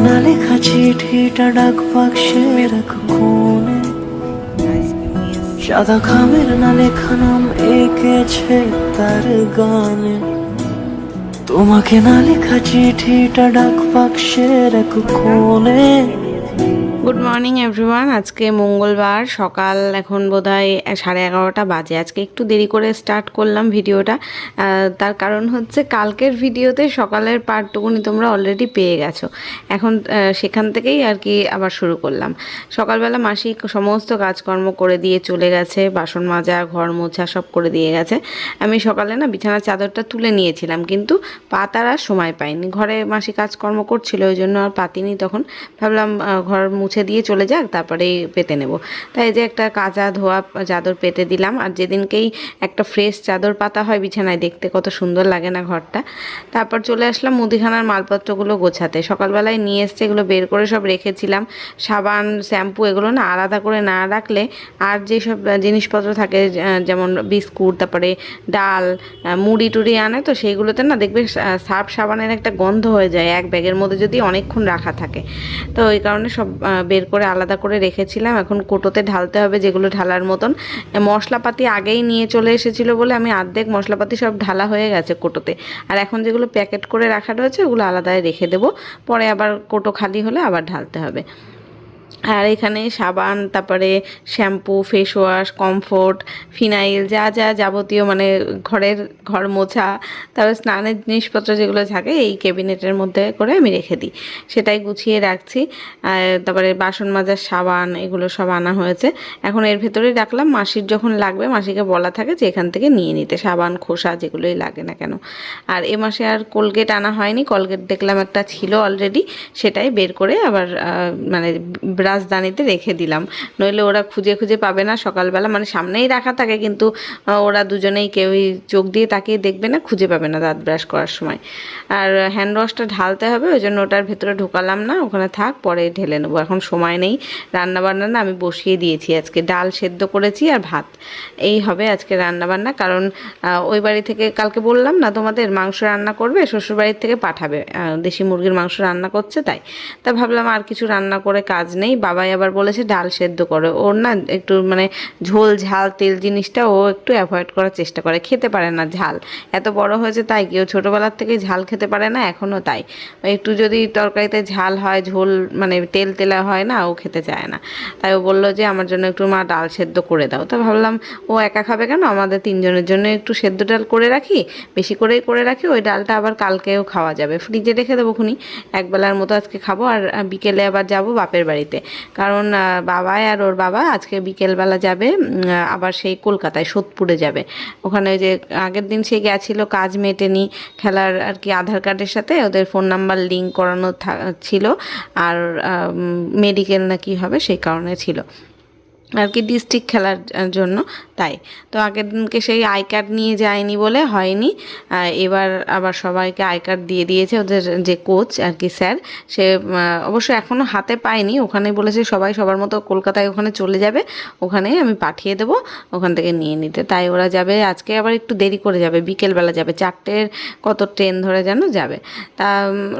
না লেখা চিঠিটা ডাক বাক্সে রাখো কোণে, সাদা খামের না লেখা নাম এঁকেছে তার গানে। তোমাকে না লেখা চিঠিটা ডাক বাক্সে রাখো কোণে। Good morning everyone. আজকে মঙ্গলবার সকাল, এখন বোধহয় 11:30 বাজে। আজকে একটু দেরি করে স্টার্ট করলাম ভিডিওটা। তার কারণ হচ্ছে কালকের ভিডিওতে সকালের পার্টটুকুনি তোমরা অলরেডি পেয়ে গেছো। এখন সেখান থেকেই আর কি আবার শুরু করলাম। সকালবেলা মাসি সমস্ত কাজকর্ম করে দিয়ে চলে গেছে, বাসন মাজা, ঘর মোছা সব করে দিয়ে গেছে। আমি সকালে না বিছানার চাদরটা তুলে নিয়েছিলাম, কিন্তু পাতার আর সময় পাইনি। ঘরে মাসি কাজকর্ম করছিল, ওই জন্য আর পাতিনি। তখন ভাবলাম ঘর মুছে দিয়ে চলে যাক, তারপরেই পেতে নেব। তাই যে একটা কাঁচা ধোয়া চাদর পেতে দিলাম। আর যেদিনকেই একটা ফ্রেশ চাদর পাতা হয় বিছানায়, দেখতে কত সুন্দর লাগে না ঘরটা। তারপর চলে আসলাম মুদিখানার মালপত্রগুলো গোছাতে। সকালবেলায় নিয়ে এসছে, এগুলো বের করে সব রেখেছিলাম। সাবান, শ্যাম্পু এগুলো না আলাদা করে না রাখলে আর যেসব জিনিসপত্র থাকে, যেমন বিস্কুট, তারপরে ডাল, মুড়ি টুড়ি আনে, তো সেইগুলোতে না দেখবে সার্ফ সাবানের একটা গন্ধ হয়ে যায় এক ব্যাগের মধ্যে যদি অনেকক্ষণ রাখা থাকে। তো এই কারণে সব বের করে আলাদা করে রেখেছিলাম। এখন কোটোতে ঢালতে হবে, যেগুলো ঢালার মতন। মশলাপাতি আগেই নিয়ে চলে এসেছিলো বলে আমি অর্ধেক মশলাপাতি সব ঢালা হয়ে গেছে কোটোতে। আর এখন যেগুলো প্যাকেট করে রাখা রয়েছে ওগুলো আলাদায় রেখে দেবো, পরে আবার কোটো খালি হলে আবার ঢালতে হবে। আর এখানে সাবান, তারপরে shampoo, face wash, comfort, phenyl, যা যা যাবতীয় মানে ঘর মোছা, তারপরে স্নানের জিনিসপত্র যেগুলো থাকে এই ক্যাবিনেটের মধ্যে করে আমি রেখে দিই, সেটাই গুছিয়ে রাখছি। আর তারপরে বাসন মাজার সাবান এগুলো সব আনা হয়েছে। এখন এর ভেতরেই রাখলাম, মাসির যখন লাগবে মাসিকে বলা থাকে যে এখান থেকে নিয়ে নিতে, সাবান, খোসা যেগুলোই লাগে না কেন। আর এ মাসে আর কোলগেট আনা হয়নি। কোলগেট দেখলাম একটা ছিল অলরেডি, সেটাই বের করে আবার মানে রাজধানীতে রেখে দিলাম, নইলে ওরা খুঁজে খুঁজে পাবে না। সকালবেলা মানে সামনেই রাখা থাকে, কিন্তু ওরা দুজনেই কেউই চোখ দিয়ে তাকিয়ে দেখবে না, খুঁজে পাবে না দাঁত ব্রাশ করার সময়। আর হ্যান্ড ওয়াশটা ঢালতে হবে, ওই জন্য ওটার ভেতরে ঢোকালাম না, ওখানে থাক, পরে ঢেলে নেবো। এখন সময় নেই। রান্নাবান্না না আমি বসিয়ে দিয়েছি, আজকে ডাল সেদ্ধ করেছি আর ভাত, এই হবে আজকে রান্নাবান্না। কারণ ওই বাড়ি থেকে কালকে বললাম না তোমাদের, মাংস রান্না করবে, শ্বশুরবাড়ির থেকে পাঠাবে, দেশি মুরগির মাংস রান্না করছে। তাই ভাবলাম আর কিছু রান্না করে কাজ নেই। বাবাই আবার বলেছে ডাল সেদ্ধ করে। ওর না একটু মানে ঝোল ঝাল তেল জিনিসটা ও একটু অ্যাভয়েড করার চেষ্টা করে, খেতে পারে না ঝাল। এত বড় হয়েছে তাই কি, ও ছোটোবেলার থেকে ঝাল খেতে পারে না এখনও। তাই একটু যদি তরকারিতে ঝাল হয়, ঝোল মানে তেল তেলা হয় না, ও খেতে চায় না। তাই ও বললো যে আমার জন্য একটু মা ডাল সেদ্ধ করে দাও। তো ভাবলাম ও একা খাবে কেন, আমাদের তিনজনের জন্য একটু সেদ্ধ ডাল করে রাখি, বেশি করেই করে রাখি। ওই ডালটা আবার কালকেও খাওয়া যাবে, ফ্রিজে রেখে দেবো খুনি, একবেলার মতো আজকে খাবো। আর বিকেলে আবার যাব বাপের বাড়িতে, কারণ বাবাই আর ওর বাবা আজকে বিকেলবেলা যাবে আবার সেই কলকাতায় সোদপুরে যাবে। ওখানে যে আগের দিন সে গেছিলো, কাজ মেটেনি, খেলার আর কি আধার কার্ডের সাথে ওদের ফোন নাম্বার লিঙ্ক করানো ছিল, আর মেডিকেল না কি হবে সেই কারণে ছিল আর কি, ডিস্ট্রিক্ট খেলার জন্য। তাই তো আগের দিনকে সেই আই কার্ড নিয়ে যায়নি বলে হয়নি। এবার আবার সবাইকে আই কার্ড দিয়ে দিয়েছে, ওদের যে কোচ আর কি স্যার, সে অবশ্য এখনও হাতে পায়নি। ওখানেই বলেছে সবাই সবার মতো কলকাতায় ওখানে চলে যাবে, ওখানেই আমি পাঠিয়ে দেবো, ওখান থেকে নিয়ে নিতে। তাই ওরা যাবে আজকে, আবার একটু দেরি করে যাবে, বিকেলবেলা যাবে, 4টের কত ট্রেন ধরে যেন যাবে। তা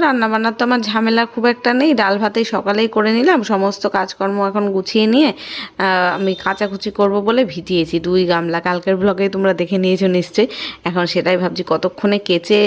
রান্নাবান্নার তো আমার ঝামেলা খুব একটা নেই, ডাল ভাতেই সকালেই করে নিলাম। সমস্ত কাজকর্ম এখন গুছিয়ে নিয়ে আমি কাচাকুচি করব বলে ভিজিয়েছি 2 গামলা, কালকের ব্লগে তোমরা দেখে নিয়েছো নিশ্চয়ই। এখন সেটাই ভাবছি কতক্ষণে কেচে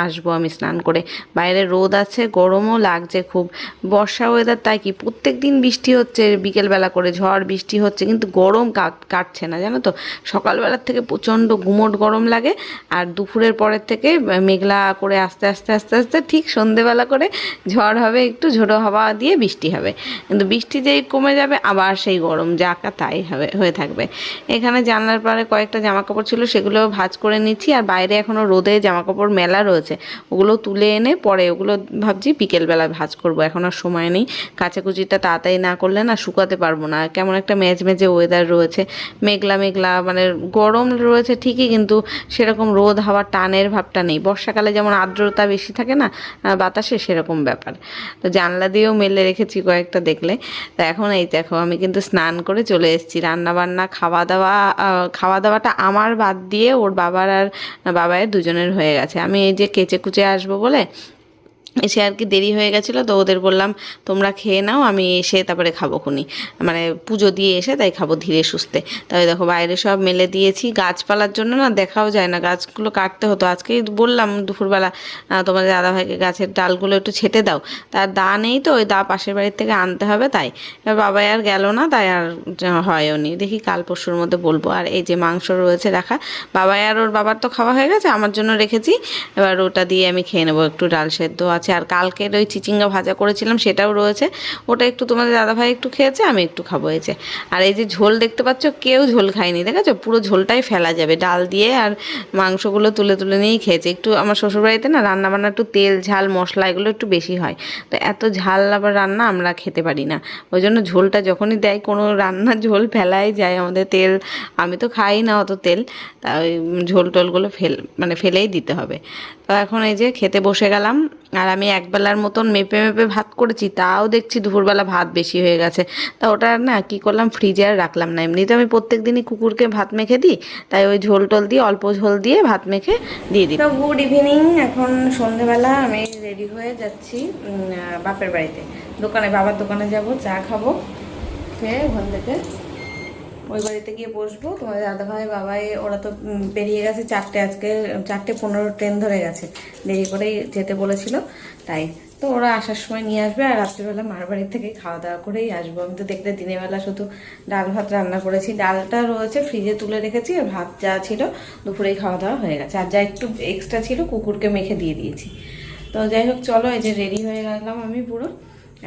আসবো আমি স্নান করে। বাইরে রোদ আছে, গরমও লাগছে খুব, বর্ষা ওয়েদার, তাই কি প্রত্যেক দিন বৃষ্টি হচ্ছে বিকেলবেলা করে, ঝড় বৃষ্টি হচ্ছে, কিন্তু গরম কাটছে না জানো তো। সকালবেলার থেকে প্রচণ্ড গুমোট গরম লাগে, আর দুপুরের পরের থেকে মেঘলা করে আস্তে আস্তে আস্তে আস্তে ঠিক সন্ধেবেলা করে ঝড় হবে, একটু ঝোড়ো হাওয়া দিয়ে বৃষ্টি হবে, কিন্তু বৃষ্টি যেই কমে যাবে আবার সেই গরম যা তাই হয়ে থাকবে। এখানে জানলার পারে কয়েকটা জামাকাপড় ছিল, সেগুলো ভাঁজ করে নিচ্ছি। আর বাইরে এখনও রোদে জামাকাপড় মেলা রয়েছে, ওগুলো তুলে এনে পরে ওগুলো ভাবছি বিকেলবেলা ভাঁজ করব, এখন আর সময় নেই। কাচাকুচিটা তাড়াতাড়ি না করলে না শুকাতে পারবো না, কেমন একটা মেজমেজে ওয়েদার রয়েছে, মেঘলা মেঘলা, মানে গরম রয়েছে ঠিকই, কিন্তু সেরকম রোদ হাওয়া টানের ভাবটা নেই। বর্ষাকালে যেমন আর্দ্রতা বেশি থাকে না বাতাসে, সেরকম ব্যাপার। তো জানলা দিয়েও মেলে রেখেছি কয়েকটা, দেখলে। তো এখন এই দেখো আমি কিন্তু স্নান করে চলে এসেছি। রান্নাবান্না খাওয়া দাওয়াটা আমার বাদ দিয়ে ওর বাবার আর বাবায়ের দুজনের হয়ে গেছে। আমি এই যে কেচে কুচে আসবো বলে এসে আর কি দেরি হয়ে গেছিলো, তো ওদের বললাম তোমরা খেয়ে নাও, আমি এসে তারপরে খাবো খুনি, মানে পুজো দিয়ে এসে তাই খাবো ধীরে সুস্থে। তবে দেখো বাইরে সব মেলে দিয়েছি, গাছপালার জন্য না দেখাও যায় না, গাছগুলো কাটতে হতো। আজকেই বললাম দুপুরবেলা তোমাদের দাদাভাইকে গাছের ডালগুলো একটু ছেটে দাও, তার দা নেই তো, ওই দা পাশের বাড়ির থেকে আনতে হবে, তাই এবার বাবাই আর গেল না, তাই আর হয়ও নি, দেখি কাল পরশুর মধ্যে বলবো। আর এই যে মাংস রয়েছে রাখা, বাবাই আর ওর বাবার তো খাওয়া হয়ে গেছে, আমার জন্য রেখেছি, এবার ওটা দিয়ে আমি খেয়ে নেবো, একটু ডাল সেদ্ধ আছে, আর কালকের ওই চিচিঙ্গা ভাজা করেছিলাম সেটাও রয়েছে, ওটা একটু তোমাদের দাদাভাই একটু খেয়েছে, আমি একটু খাবো। হয়েছে। আর এই যে ঝোল দেখতে পাচ্ছ, কেউ ঝোল খায়নি, দেখেছো, পুরো ঝোলটাই ফেলা যাবে, ডাল দিয়ে আর মাংসগুলো তুলে তুলে নিয়েই খেয়েছে। একটু আমার শ্বশুরবাড়িতে না রান্নাবান্না একটু তেল ঝাল মশলা এগুলো একটু বেশি হয়, তো এত ঝাল আবার রান্না আমরা খেতে পারি না, ওই জন্য ঝোলটা যখনই দেয় কোনো রান্নার ঝোল ফেলাই যায় আমাদের, তেল আমি তো খাই না অত তেল, তা ওই ঝোল টোলগুলো মানে ফেলেই দিতে হবে। তো এখন এই যে খেতে বসে গেলাম, আর আমি একবেলার মতন মেপে মেপে ভাত করেছি, তাও দেখছি দুপুরবেলা ভাত বেশি হয়ে গেছে, তা ওটা না কি করলাম, ফ্রিজে আর রাখলাম না, এমনিতে আমি প্রত্যেক দিনই কুকুরকে ভাত মেখে দিই, তাই ওই ঝোল টোল দিয়ে অল্প ঝোল দিয়ে ভাত মেখে দিয়ে দিই। তো গুড ইভিনিং, এখন সন্ধেবেলা আমি রেডি হয়ে যাচ্ছি বাপের বাড়িতে, বাবার দোকানে যাব, চা খাবো, খেয়ে ওখান থেকে ওই বাড়িতে গিয়ে বসবো। তোমাদের দাদাভাই বাবাই ওরা তো বেরিয়ে গেছে 4টে, আজকে 4:15 ট্রেন ধরে গেছে, দেরি করেই যেতে বলেছিল, তাই তো ওরা আসার সময় নিয়ে আসবে, আর রাত্রিবেলা মার বাড়ির থেকেই খাওয়া দাওয়া করেই আসবো। আমি তো দেখলে দিনের বেলা শুধু ডাল ভাত রান্না করেছি, ডালটা রয়েছে ফ্রিজে তুলে রেখেছি, আর ভাত যা ছিল দুপুরেই খাওয়া দাওয়া হয়ে গেছে, আর যা একটু এক্সট্রা ছিল কুকুরকে মেখে দিয়ে দিয়েছি। তো যাই হোক চলো, এই যে রেডি হয়ে গেলাম আমি পুরো,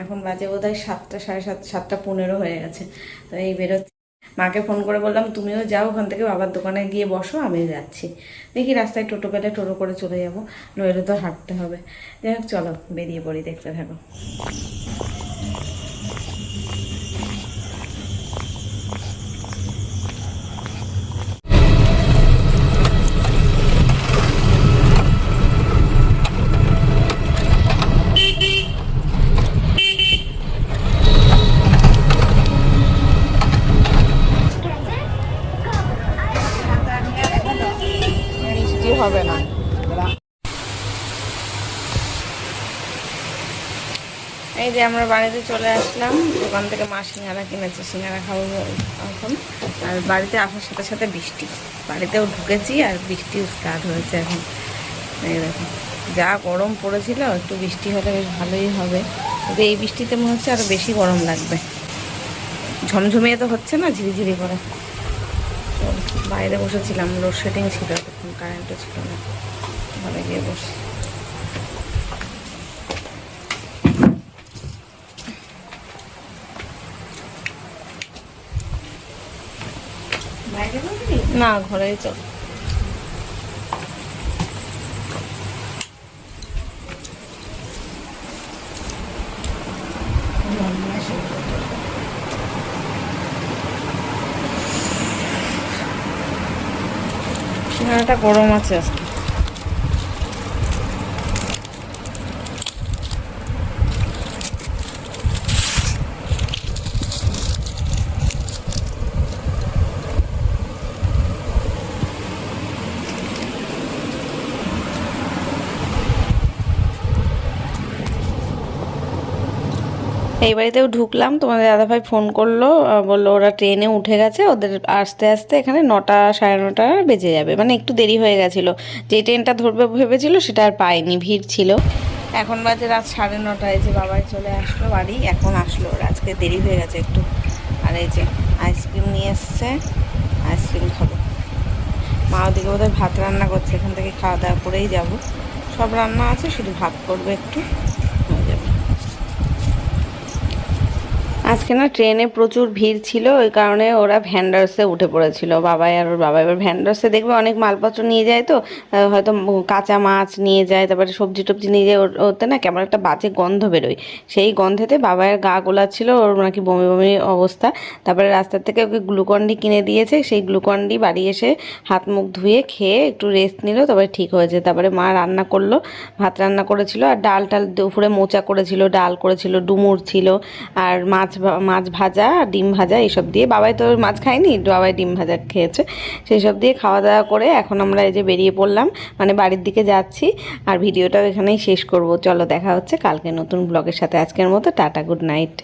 এখন বাজে বোধহয় 7টা, সাড়ে 7:15 হয়ে গেছে, তো এই বেরোচ্ছি। মাকে ফোন করে বললাম তুমিও যাও ওখান থেকে, বাবার দোকানে গিয়ে বসো, আমিও যাচ্ছি, দেখি রাস্তায় টোটো পেলে টোটো করে চলে যাবো, নইলে তো হাঁটতে হবে। যাই হোক চলো বেরিয়ে পড়ি, দেখতে থাকো। হবে না, এই যে আমরা বাড়িতে চলে আসলাম, দোকান থেকে মা সিঙ্গারা কিনেছে, সিঙ্গারা খাবো এখন। আর বাড়িতে আসার সাথে সাথে বৃষ্টি, বাড়িতেও ঢুকেছি আর বৃষ্টিও স্টার্ট হয়েছে এখন। এই দেখো যা গরম পড়েছিল, একটু বৃষ্টি হলে বেশ ভালোই হবে, তবে এই বৃষ্টিতে মনে হচ্ছে আরও বেশি গরম লাগবে, ঝমঝমিয়ে তো হচ্ছে না, ঝিরিঝিরি করে। বাইরে বসেছিলাম, লোডশেডিং ছিল, তখন কারেন্টও ছিল না, ঘরে গিয়ে বসে। না ঘরেই চল। সিঙ্গারাটা গরম আছে আজকে। এই বাড়িতেও ঢুকলাম, তোমাদের দাদাভাই ফোন করলো, বললো ওরা ট্রেনে উঠে গেছে, ওদের আস্তে আস্তে এখানে 9টা, সাড়ে 9টা বেজে যাবে, মানে একটু দেরি হয়ে গেছিলো, যে ট্রেনটা ধরবে ভেবেছিল সেটা আর পায়নি, ভিড় ছিল। এখন বাজে রাত 9:30, যে বাবাই চলে আসলো বাড়ি, এখন আসলো, ওরা আজকে দেরি হয়ে গেছে একটু। আর এই যে আইসক্রিম নিয়ে এসছে, আইসক্রিম খাবো। মা ওদিকে বোধহয় ভাত রান্না করছে, এখান থেকে খাওয়া দাওয়া করেই যাব, সব রান্না আছে, শুধু ভাত করবে একটু, হয়ে যাবে। আজকে না ট্রেনে প্রচুর ভিড় ছিল, ওই কারণে ওরা ভ্যান্ডার্সে উঠে পড়েছিল, বাবাই আর ওর বাবা। এবার ভ্যান্ডার্সে দেখবে অনেক মালপত্র নিয়ে যায়, তো হয়তো কাঁচা মাছ নিয়ে যায়, তারপরে সবজি টবজি নিয়ে যায়, ওতে না কেমন একটা বাজে গন্ধ বেরোয়, সেই গন্ধেতে বাবাইয়ের গা গোলাচ্ছিল, ওর নাকি বমি বমি অবস্থা। তারপরে রাস্তার থেকে ওকে গ্লুকন-ডি কিনে দিয়েছে, সেই গ্লুকন-ডি বাড়ি এসে হাত মুখ ধুয়ে খেয়ে একটু রেস্ট নিল, তারপরে ঠিক হয়েছে। তারপরে মা রান্না করলো, ভাত রান্না করেছিল, আর ডাল দুপুরে মোচা করেছিল, ডাল করেছিল, ডুমুর ছিল, আর মাছ মাছ ভাজা ডিম ভাজা এইসব দিয়ে, বাবাই তো মাছ খায়নি, বাবাই ডিম ভাজা খেয়েছে, সেই সব দিয়ে খাওয়া দাওয়া করে এখন আমরা এই যে বেরিয়ে পড়লাম, মানে বাড়ির দিকে যাচ্ছি। আর ভিডিওটাও এখানেই শেষ করব। চলো দেখা হচ্ছে কালকে নতুন ব্লগের সাথে। আজকের মতো টাটা, গুড নাইট।